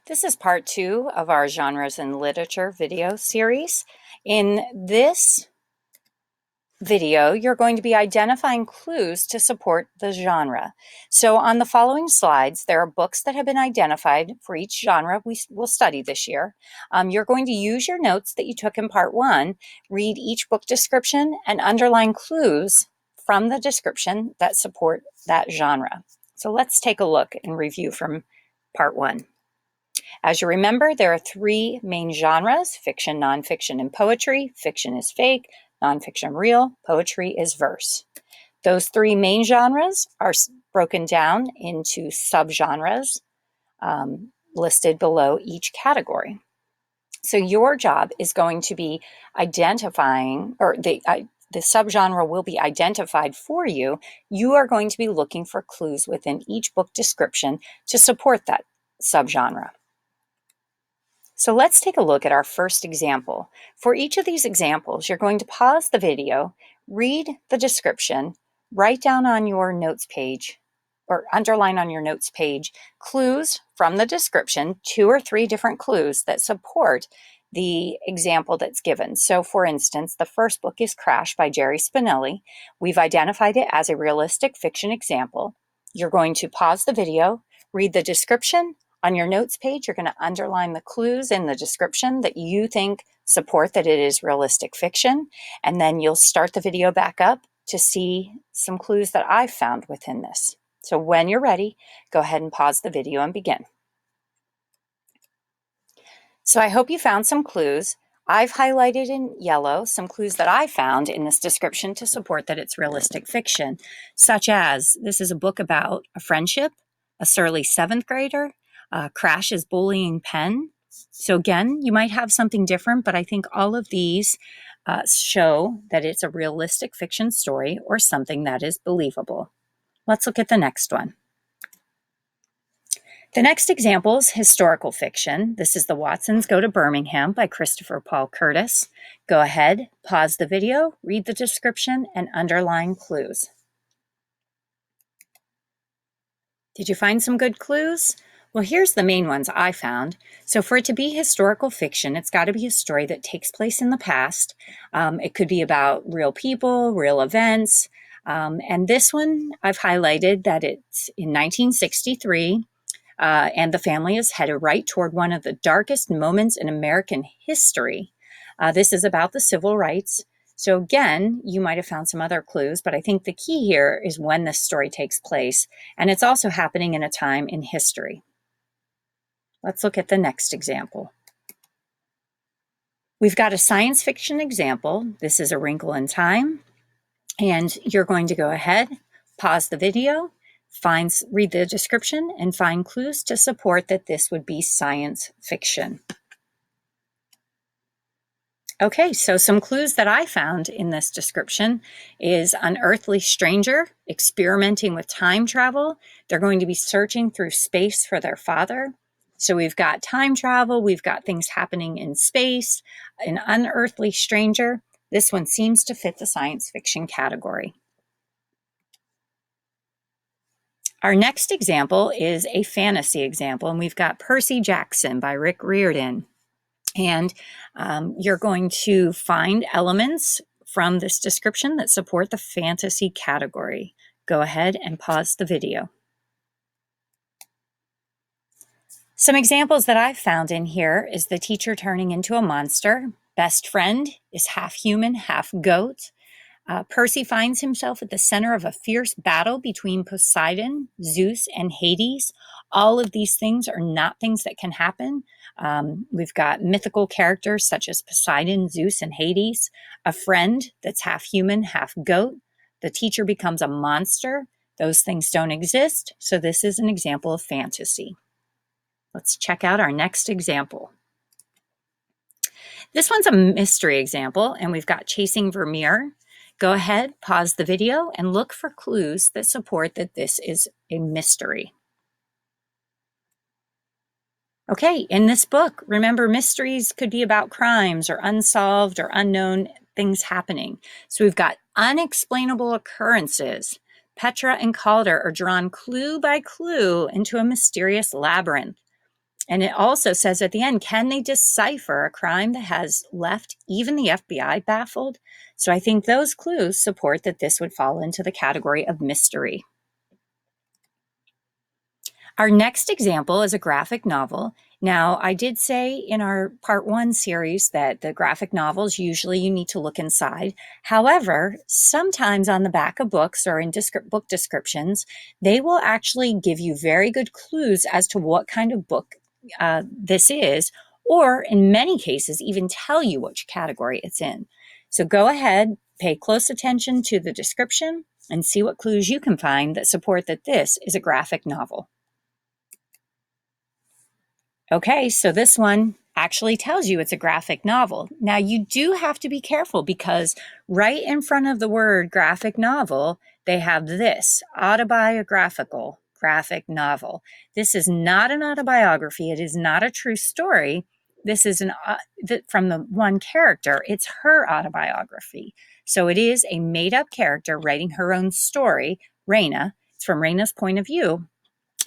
This is part 2 of our Genres in Literature video series. In this video, you're going to be identifying clues to support the genre. So on the following slides, there are books that have been identified for each genre we will study this year. You're going to use your notes that you took in part 1, read each book description, and underline clues from the description that support that genre. So let's take a look and review from part 1. As you remember, there are 3 main genres: fiction, nonfiction, and poetry. Fiction is fake, nonfiction real, poetry is verse. Those 3 main genres are broken down into subgenres listed below each category. So your job is going to be identifying, or the subgenre will be identified for you. You are going to be looking for clues within each book description to support that subgenre. So let's take a look at our first example. For each of these examples, you're going to pause the video, read the description, write down on your notes page, or underline on your notes page, clues from the description, 2 or 3 different clues that support the example that's given. So for instance, the first book is Crash by Jerry Spinelli. We've identified it as a realistic fiction example. You're going to pause the video, read the description. On your notes page, you're going to underline the clues in the description that you think support that it is realistic fiction, and then you'll start the video back up to see some clues that I've found within this. So when you're ready, go ahead and pause the video and begin. So I hope you found some clues. I've highlighted in yellow some clues that I found in this description to support that it's realistic fiction, such as this is a book about a friendship, a surly 7th grader, Crash is bullying Penn. So again, you might have something different, but I think all of these show that it's a realistic fiction story or something that is believable. Let's look at the next one. The next example is historical fiction. This is The Watsons Go to Birmingham by Christopher Paul Curtis. Go ahead, pause the video, read the description, and underline clues. Did you find some good clues? Well, here's the main ones I found. So for it to be historical fiction, it's got to be a story that takes place in the past. It could be about real people, real events. And this one, I've highlighted that it's in 1963, and the family is headed right toward one of the darkest moments in American history. This is about the civil rights. So again, you might have found some other clues, but I think the key here is when this story takes place, and it's also happening in a time in history. Let's look at the next example. We've got a science fiction example. This is A Wrinkle in Time, and you're going to go ahead, pause the video, read the description, and find clues to support that this would be science fiction. Okay, so some clues that I found in this description is unearthly stranger experimenting with time travel. They're going to be searching through space for their father. So we've got time travel, we've got things happening in space, an unearthly stranger. This one seems to fit the science fiction category. Our next example is a fantasy example, and we've got Percy Jackson by Rick Riordan. And you're going to find elements from this description that support the fantasy category. Go ahead and pause the video. Some examples that I've found in here is the teacher turning into a monster. Best friend is half human, half goat. Percy finds himself at the center of a fierce battle between Poseidon, Zeus, and Hades. All of these things are not things that can happen. We've got mythical characters such as Poseidon, Zeus, and Hades. A friend that's half human, half goat. The teacher becomes a monster. Those things don't exist, so this is an example of fantasy. Let's check out our next example. This one's a mystery example, and we've got Chasing Vermeer. Go ahead, pause the video, and look for clues that support that this is a mystery. Okay, in this book, remember, mysteries could be about crimes or unsolved or unknown things happening. So we've got unexplainable occurrences. Petra and Calder are drawn clue by clue into a mysterious labyrinth. And it also says at the end, can they decipher a crime that has left even the FBI baffled? So I think those clues support that this would fall into the category of mystery. Our next example is a graphic novel. Now, I did say in our part 1 series that the graphic novels, usually you need to look inside. However, sometimes on the back of books or in book descriptions, they will actually give you very good clues as to what kind of book this is, or in many cases, even tell you which category it's in. So go ahead, pay close attention to the description, and see what clues you can find that support that this is a graphic novel. Okay, so this one actually tells you it's a graphic novel. Now, you do have to be careful because right in front of the word graphic novel, they have this, autobiographical graphic novel. This is not an autobiography. It is not a true story. This is from the one character. It's her autobiography. So it is a made-up character writing her own story, Raina. It's from Raina's point of view,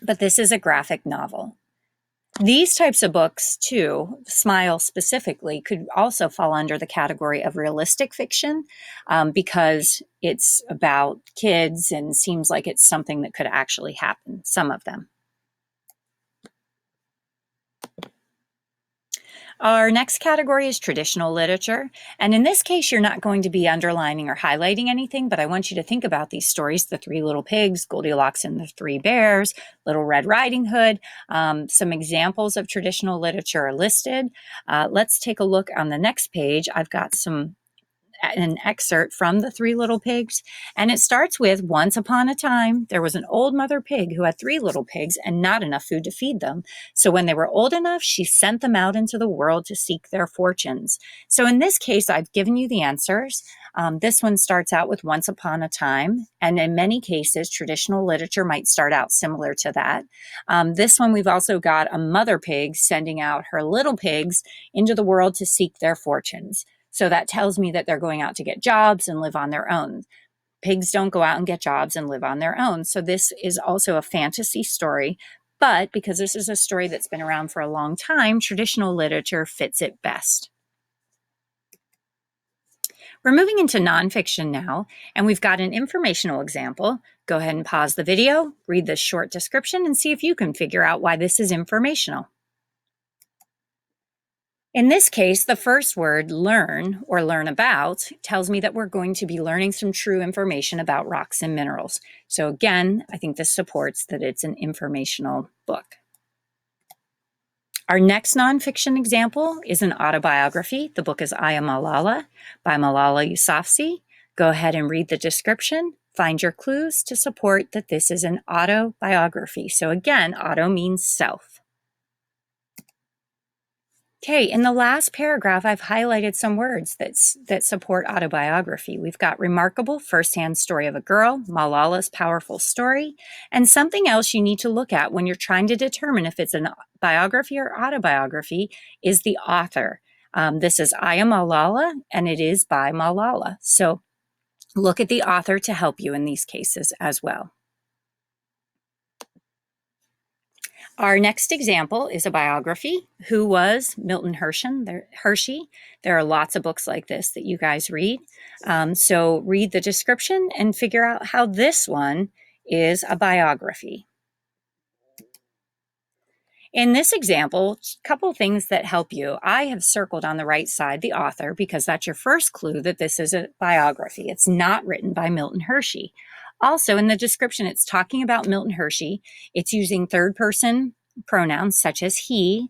but this is a graphic novel. These types of books, too, Smile specifically, could also fall under the category of realistic fiction because it's about kids and seems like it's something that could actually happen, some of them. Our next category is traditional literature. And in this case, you're not going to be underlining or highlighting anything, but I want you to think about these stories, The Three Little Pigs, Goldilocks and the Three Bears, Little Red Riding Hood. Some examples of traditional literature are listed. Let's take a look on the next page. I've got an excerpt from The Three Little Pigs, and it starts with, once upon a time, there was an old mother pig who had 3 little pigs and not enough food to feed them. So when they were old enough, she sent them out into the world to seek their fortunes. So in this case, I've given you the answers. This one starts out with once upon a time, and in many cases, traditional literature might start out similar to that. This one, we've also got a mother pig sending out her little pigs into the world to seek their fortunes. So that tells me that they're going out to get jobs and live on their own. Pigs don't go out and get jobs and live on their own. So this is also a fantasy story, but because this is a story that's been around for a long time, traditional literature fits it best. We're moving into nonfiction now, and we've got an informational example. Go ahead and pause the video, read the short description, and see if you can figure out why this is informational. In this case, the first word, learn or learn about, tells me that we're going to be learning some true information about rocks and minerals. So again, I think this supports that it's an informational book. Our next nonfiction example is an autobiography. The book is I Am Malala by Malala Yousafzai. Go ahead and read the description. Find your clues to support that this is an autobiography. So again, auto means self. Okay, in the last paragraph, I've highlighted some words that support autobiography. We've got remarkable firsthand story of a girl, Malala's powerful story, and something else you need to look at when you're trying to determine if it's a biography or autobiography is the author. This is I Am Malala, and it is by Malala. So look at the author to help you in these cases as well. Our next example is a biography. Who was Milton Hershey? There are lots of books like this that you guys read. So read the description and figure out how this one is a biography. In this example, a couple things that help you. I have circled on the right side the author because that's your first clue that this is a biography. It's not written by Milton Hershey. Also, in the description, it's talking about Milton Hershey. It's using third-person pronouns such as he,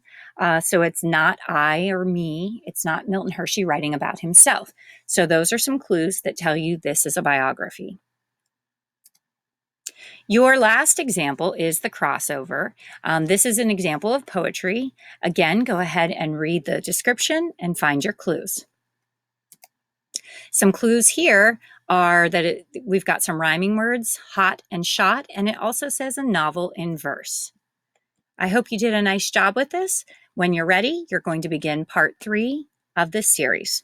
so it's not I or me. It's not Milton Hershey writing about himself. So those are some clues that tell you this is a biography. Your last example is the crossover. This is an example of poetry. Again, go ahead and read the description and find your clues. Some clues here are that we've got some rhyming words, hot and shot, and it also says a novel in verse. I hope you did a nice job with this. When you're ready, you're going to begin part 3 of this series.